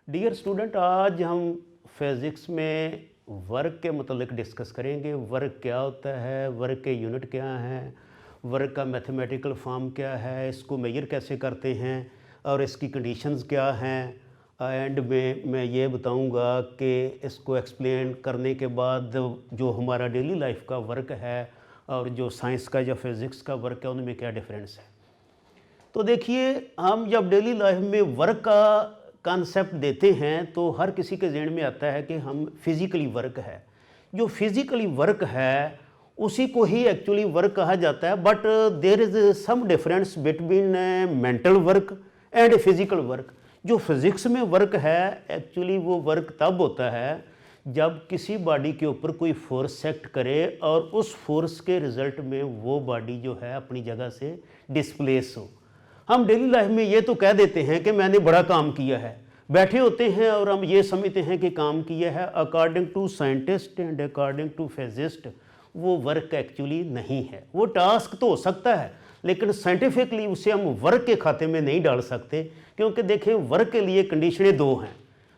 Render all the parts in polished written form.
Dear student, आज हम physics में वर्क के मतलब डिस्कस करेंगे। वर्क क्या होता है, वर्क के यूनिट क्या हैं, वर्क का मैथमेटिकल फॉर्म क्या है, इसको मेजर कैसे करते हैं और इसकी कंडीशंस क्या हैं। एंड में मैं ये बताऊंगा कि इसको एक्सप्लेन करने के बाद जो हमारा डेली लाइफ का वर्क है और जो साइंस का या फिज़िक्स का वर्क है उनमें क्या डिफरेंस है। तो देखिए, हम जब डेली लाइफ में वर्क का कॉन्सेप्ट देते हैं तो हर किसी के जहन में आता है कि हम फिज़िकली वर्क है। जो फिज़िकली वर्क है उसी को ही एक्चुअली वर्क कहा जाता है, but there is some difference between mental work and physical work. जो फिज़िक्स में वर्क है एक्चुअली वो वर्क तब होता है जब किसी बॉडी के ऊपर कोई फोर्स एक्ट करे और उस फोर्स के रिज़ल्ट में वो बॉडी जो है अपनी जगह से डिस्प्लेस हो। हम डेली लाइफ में ये तो कह देते हैं कि मैंने बड़ा काम किया है, बैठे होते हैं और हम ये समझते हैं कि काम किया है। According to scientist and according to physicist वो वर्क एक्चुअली नहीं है। वो टास्क तो हो सकता है लेकिन साइंटिफिकली उसे हम वर्क के खाते में नहीं डाल सकते, क्योंकि देखें वर्क के लिए कंडीशनें दो हैं।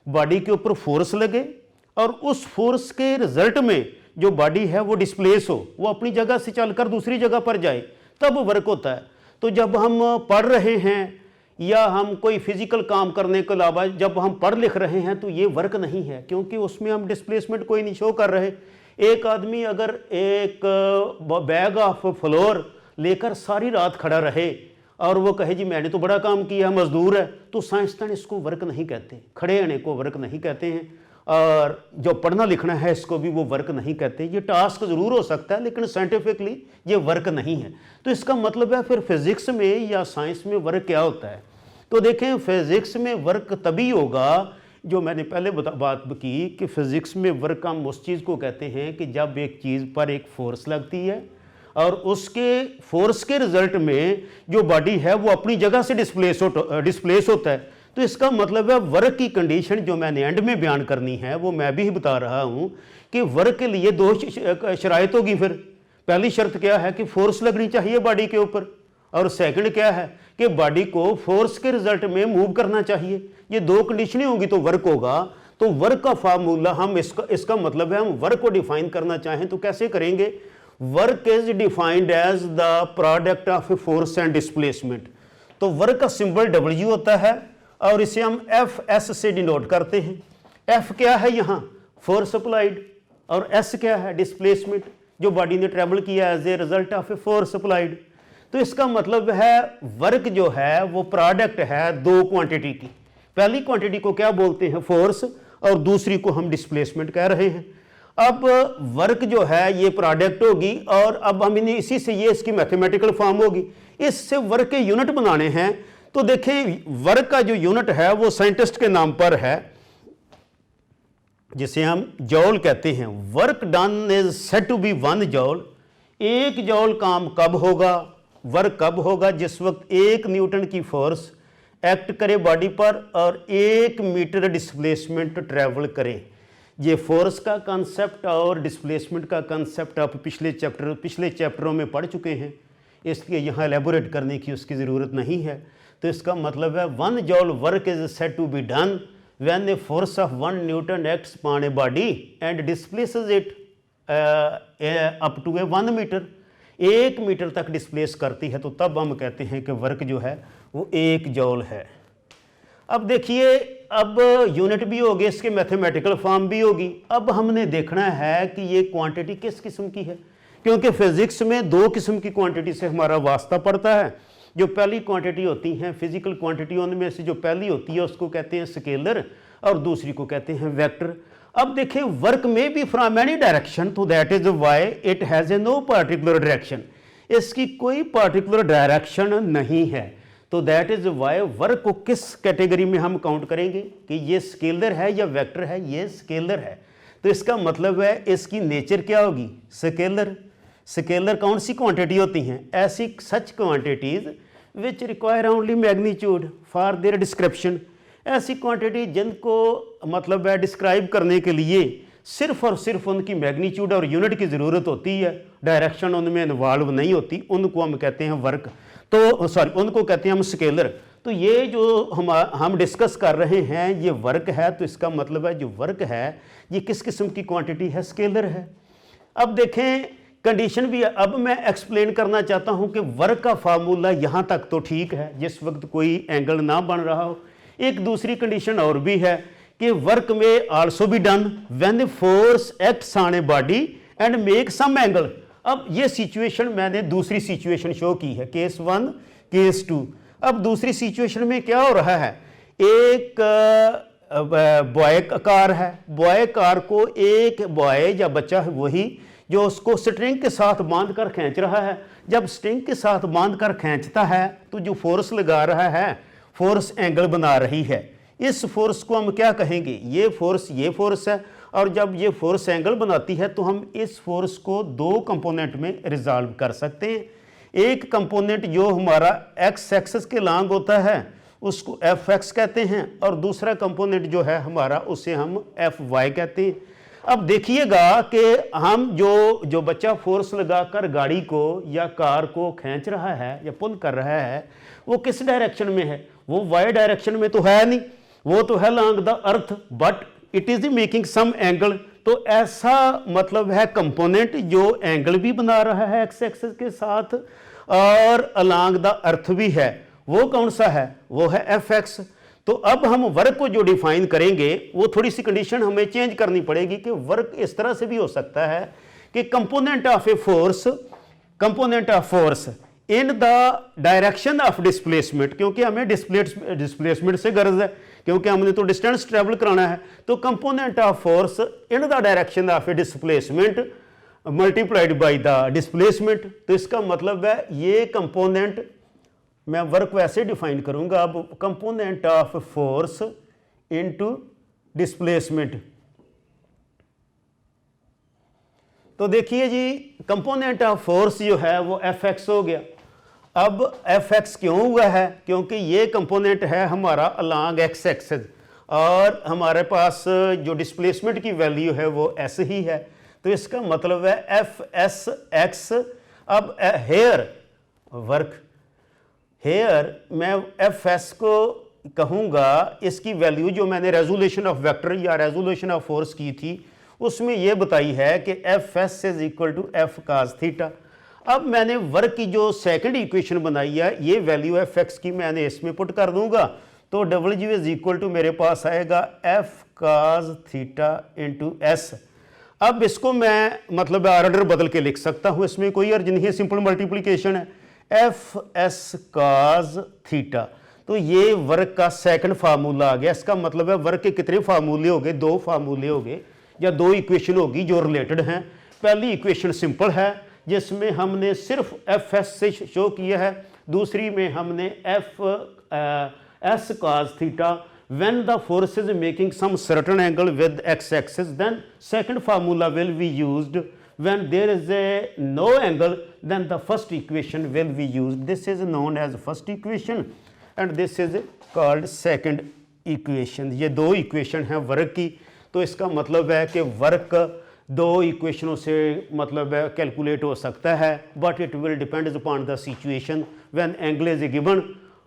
बॉडी के ऊपर फोर्स लगे और उस फोर्स के रिजल्ट में जो बॉडी है वो डिस्प्लेस हो, वो अपनी जगह से चलकर दूसरी जगह पर जाए, तब वर्क होता है। तो जब हम पढ़ रहे हैं या हम कोई फिजिकल काम करने के अलावा जब हम पढ़ लिख रहे हैं तो ये वर्क नहीं है, क्योंकि उसमें हम डिस्प्लेसमेंट कोई नहीं शो कर रहे। एक आदमी अगर एक बैग ऑफ फ्लोर लेकर सारी रात खड़ा रहे और वो कहे जी मैंने तो बड़ा काम किया, मजदूर है, तो साइंसदान इसको वर्क नहीं कहते, खड़े रहने को वर्क नहीं कहते हैं। और जो पढ़ना लिखना है इसको भी वो वर्क नहीं कहते। ये टास्क ज़रूर हो सकता है लेकिन साइंटिफिकली ये वर्क नहीं है। तो इसका मतलब है फिर फिज़िक्स में या साइंस में वर्क क्या होता है। तो देखें, फिज़िक्स में वर्क तभी होगा, जो मैंने पहले बात की कि फ़िज़िक्स में वर्क हम उस चीज़ को कहते हैं कि जब एक चीज़ पर एक फोर्स लगती है और उसके फोर्स के रिजल्ट में जो बॉडी है वो अपनी जगह से डिस्प्लेस होता है। तो इसका मतलब है वर्क की कंडीशन जो मैंने एंड में बयान करनी है वो मैं भी बता रहा हूँ कि वर्क के लिए दो शराइत होगी। फिर पहली शर्त क्या है कि फोर्स लगनी चाहिए बॉडी के ऊपर, और सेकंड क्या है कि बॉडी को फोर्स के रिजल्ट में मूव करना चाहिए। ये दो कंडीशनें होंगी तो वर्क होगा। तो वर्क का फार्मूला हम इसका मतलब है हम वर्क को डिफाइन करना चाहें तो कैसे करेंगे। Work is defined as the product of force and displacement. तो वर्क का सिंबल W होता है और इसे हम FS से डिनोट करते हैं। F क्या है यहाँ, फोर्स अप्लाइड, और S क्या है, डिस्प्लेसमेंट, जो बॉडी ने ट्रेवल किया as a result of a force applied. तो इसका मतलब है वर्क जो है वो प्रोडक्ट है दो क्वांटिटी की। पहली क्वांटिटी को क्या बोलते हैं, फोर्स, और दूसरी को हम डिस्प्लेसमेंट कह रहे हैं। अब वर्क जो है ये प्रोडक्ट होगी और अब हम इन्हें इसी से ये इसकी मैथमेटिकल फॉर्म होगी। इससे वर्क के यूनिट बनाने हैं। तो देखें, वर्क का जो यूनिट है वो साइंटिस्ट के नाम पर है, जिसे हम जॉल कहते हैं। Work done is said to be 1 joule. 1 joule काम कब होगा, वर्क कब होगा, जिस वक्त 1 न्यूटन की फोर्स एक्ट करे बॉडी पर और 1 मीटर डिस्प्लेसमेंट ट्रेवल करे। ये फोर्स का कंसेप्ट और डिस्प्लेसमेंट का कंसेप्ट आप पिछले चैप्टरों में पढ़ चुके हैं, इसलिए यहाँ एलेबोरेट करने की उसकी ज़रूरत नहीं है। तो इसका मतलब है 1 joule work is said to be done when a force of 1 newton acts upon a body and displaces it up to a 1 metre. 1 metre तक डिस्प्लेस करती है तो तब हम कहते हैं कि वर्क जो है वो 1 जॉल है। अब देखिए, अब यूनिट भी होगी, इसके मैथमेटिकल फॉर्म भी होगी। अब हमने देखना है कि ये क्वांटिटी किस किस्म की है, क्योंकि फिजिक्स में 2 किस्म की क्वांटिटी से हमारा वास्ता पड़ता है। जो पहली क्वांटिटी होती हैं फिजिकल क्वांटिटी, उनमें से जो पहली होती है उसको कहते हैं स्केलर और दूसरी को कहते हैं वेक्टर। अब देखें, वर्क में भी फ्रॉम एनी डायरेक्शन, तो that is why it has a no particular direction. इसकी कोई पार्टिकुलर डायरेक्शन नहीं है, तो दैट इज वाई वर्क को किस कैटेगरी में हम काउंट करेंगे कि ये स्केलर है या वेक्टर है। ये स्केलर है, तो इसका मतलब है इसकी नेचर क्या होगी, स्केलर। स्केलर कौन सी क्वांटिटी होती हैं, ऐसी such quantities which require only magnitude for their description. ऐसी क्वांटिटी जिनको मतलब है डिस्क्राइब करने के लिए सिर्फ और सिर्फ उनकी मैग्नीट्यूड और यूनिट की ज़रूरत होती है, डायरेक्शन उनमें इन्वॉल्व नहीं होती, उनको हम कहते हैं वर्क। तो उनको कहते हैं हम स्केलर। तो ये जो हम डिस्कस कर रहे हैं ये वर्क है, तो इसका मतलब है जो वर्क है ये किस किस्म की क्वांटिटी है, स्केलर है। अब देखें कंडीशन भी है। अब मैं एक्सप्लेन करना चाहता हूं कि वर्क का फार्मूला यहां तक तो ठीक है जिस वक्त कोई एंगल ना बन रहा हो। एक दूसरी कंडीशन और भी है कि वर्क में also be done when the force acts on a body and make some angle. अब ये सिचुएशन मैंने दूसरी सिचुएशन शो की है, केस 1 केस 2। अब दूसरी सिचुएशन में क्या हो रहा है, एक बॉय कार है, बॉय कार को एक बॉय या बच्चा है वही जो उसको स्ट्रिंग के साथ बांध कर खींच रहा है। जब स्ट्रिंग के साथ बांध कर खींचता है तो जो फोर्स लगा रहा है फोर्स एंगल बना रही है। इस फोर्स को हम क्या कहेंगे, ये फोर्स है, और जब ये फोर्स एंगल बनाती है तो हम इस फोर्स को दो कंपोनेंट में रिजॉल्व कर सकते हैं। एक कंपोनेंट जो हमारा एक्स एक्सिस के लॉन्ग होता है उसको एफ एक्स कहते हैं, और दूसरा कंपोनेंट जो है हमारा उसे हम एफ वाई कहते हैं। अब देखिएगा कि हम जो बच्चा फोर्स लगाकर गाड़ी को या कार को खींच रहा है या पुल कर रहा है वो किस डायरेक्शन में है, वो वाई डायरेक्शन में तो है नहीं, वो तो है along the earth, but it is making some angle. तो ऐसा मतलब है कंपोनेंट जो एंगल भी बना रहा है एक्स एक्सिस के साथ और अलोंग द अर्थ भी है, वो कौन सा है, वो है एफ एक्स। तो अब हम वर्क को जो डिफाइन करेंगे वो थोड़ी सी कंडीशन हमें चेंज करनी पड़ेगी कि वर्क इस तरह से भी हो सकता है कि component of force in the direction of displacement, क्योंकि हमें डिस्प्लेसमेंट से गर्ज है, क्योंकि हमने तो डिस्टेंस ट्रेवल कराना है। तो component of force in the direction of A displacement multiplied by the displacement. तो इसका मतलब है ये कंपोनेंट, मैं वर्क वैसे डिफाइन करूंगा, अब component of force into displacement. तो देखिए जी कंपोनेंट ऑफ फोर्स जो है वो एफ एक्स हो गया। अब एफ एक्स क्यों हुआ है, क्योंकि ये कंपोनेंट है हमारा अलोंग एक्स एक्सिस और हमारे पास जो डिस्प्लेसमेंट की वैल्यू है वो एस ही है। तो इसका मतलब है एफ एस एक्स। अब हेयर वर्क, हेयर मैं एफ एस को कहूँगा, इसकी वैल्यू जो मैंने रेजोल्यूशन ऑफ वेक्टर या रेजोल्यूशन ऑफ फोर्स की थी उसमें यह बताई है कि F S is equal to F cos theta. अब मैंने वर्क की जो सेकंड इक्वेशन बनाई है ये वैल्यू एफ एक्स की मैंने इसमें पुट कर दूंगा, तो डब्ल्यू इज इक्वल टू मेरे पास आएगा F cos theta into S. अब इसको मैं मतलब ऑर्डर बदल के लिख सकता हूं, इसमें कोई अर्ज नहीं है, सिंपल मल्टीप्लिकेशन है, एफ एस काज थीटा। तो ये वर्क का सेकंड फार्मूला आ गया। इसका मतलब है वर्क के कितने फार्मूले हो गए, दो फार्मूले हो गए या दो इक्वेशन होगी जो रिलेटेड हैं। पहली इक्वेशन सिंपल है जिसमें हमने सिर्फ एफ एस से शो किया है, दूसरी में हमने F S cause theta when the force is making some certain angle with x axis, then second formula will be used. When there is a no angle, then the first equation will be used. This is known as first equation and this is called second equation. ये दो equation हैं work की। तो इसका मतलब है कि work दो इक्वेशनों से मतलब है कैलकुलेट हो सकता है, but it will depend upon the situation. When angle is given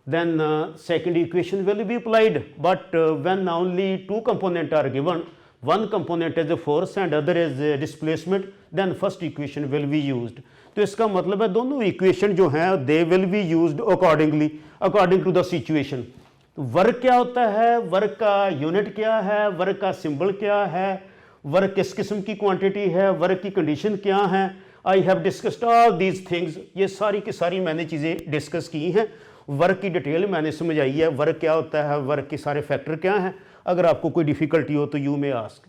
then second equation will be applied, but when only two components are given, one component is a force and other is a displacement, then first equation will be used. तो इसका मतलब है दोनों equation जो हैं they will be used accordingly according to the situation. तो work क्या होता है, वर्क का यूनिट क्या है, वर्क का सिंबल क्या है, वर्क किस किस्म की क्वांटिटी है, वर्क की कंडीशन क्या है, I have discussed all these things. ये सारी की सारी मैंने चीज़ें डिस्कस की हैं। वर्क की डिटेल मैंने समझाई है, वर्क क्या होता है, वर्क के सारे फैक्टर क्या हैं। अगर आपको कोई डिफ़िकल्टी हो तो यू मे आस्क।